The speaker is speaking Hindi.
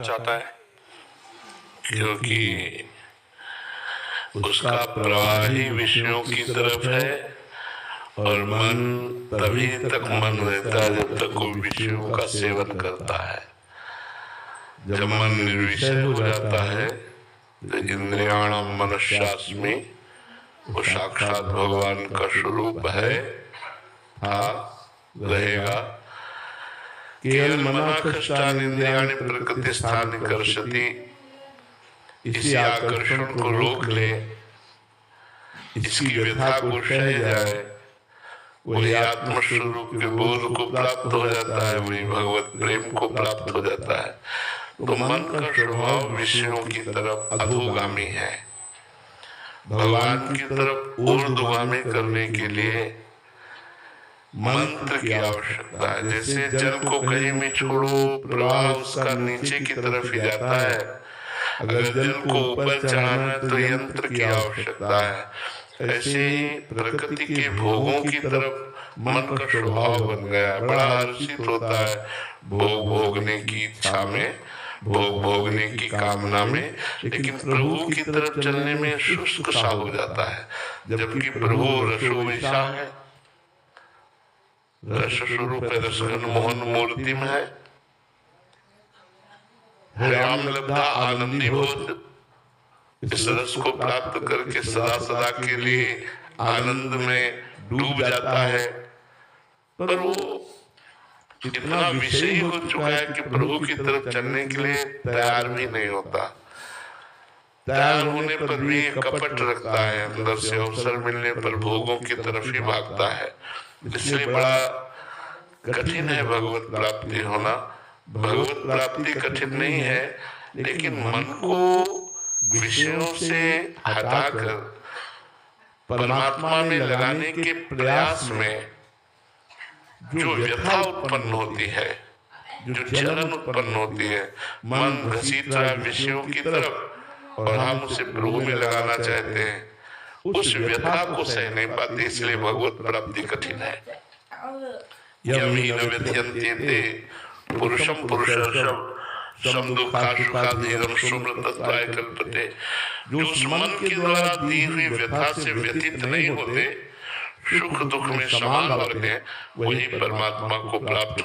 चाहता है, क्योंकि उसका प्रवाह ही विषयों की तरफ है और मन तभी तक मन रहता है जब तक वो विषयों का सेवन करता है। जब मन निर्विषय हो जाता है तो इंद्रियाणम मनश्चास्मि, वो साक्षात भगवान का स्वरूप है, था, रहेगा। केवल मनाकष्टानि इंद्रियाणि प्रकृति स्थान कर्षति, इसी आकर्षण को रोक ले, इसकी व्यथा को सह जाए, वही आत्मस्वरूप के बोध को प्राप्त हो जाता है, वही भगवत प्रेम को प्राप्त हो जाता है। तो मन का स्वभाव विषयों की तरफ अधोगामी है। भगवान की तरफ ऊर्ध्वगामी करने के लिए मंत्र की आवश्यकता है। जैसे जल को कहीं में छोड़ो, प्रवाह उसका नीचे की तरफ ही जाता है। अगर जल को ऊपर चढ़ाना है तो यंत्र की आवश्यकता है। ऐसे ही प्रकृति के भोगों की तरफ मन का स्वभाव बन गया है। बड़ा हर्षित होता है भोग भोगने की इच्छा में, भोग भोगने की कामना में, लेकिन प्रभु की तरफ चलने में शुष्क सा हो जाता है। जबकि प्रभु रसोविषा है, रस स्वरूप है, रसघन मोहन मूर्ति में है। हरियाम लब्धा आनंदी बोध, इस रस को प्राप्त करके सदा सदा के लिए आनंद में डूब जाता है। पर वो इतना विषयी हो चुका है कि प्रभु की तरफ चलने के लिए तैयार भी नहीं होता। तैयार होने पर भी कपट रखता है, अंदर से अवसर मिलने पर भोगों की तरफ ही भागता है। इसलिए बड़ा कठिन है भगवत प्राप्ति होना। भगवत प्राप्ति कठिन नहीं है, लेकिन मन को विषयों से हटाकर परमात्मा में लगाने के प्रयास में जो व्यथा उत्पन्न होती है, जो जलन उत्पन्न होती है, मन घसीट रहा है विषयों की तरफ और हम उसे प्रभु में लगाना चाहते हैं, उस व्यथा को सह नहीं पाते। इसलिए भगवत प्राप्ति कठिन है। यमी न व्यथयन्ते ते पुरुषम पुरुषर्षभ सम दुःखाशुकाधीरम सुमृतत्वाय कल्पते। जो उस मन के द्वारा दी हुई व्यथा से व्यथित नहीं होते, सुख दुख में समान वर्ग है, वही परमात्मा को प्राप्त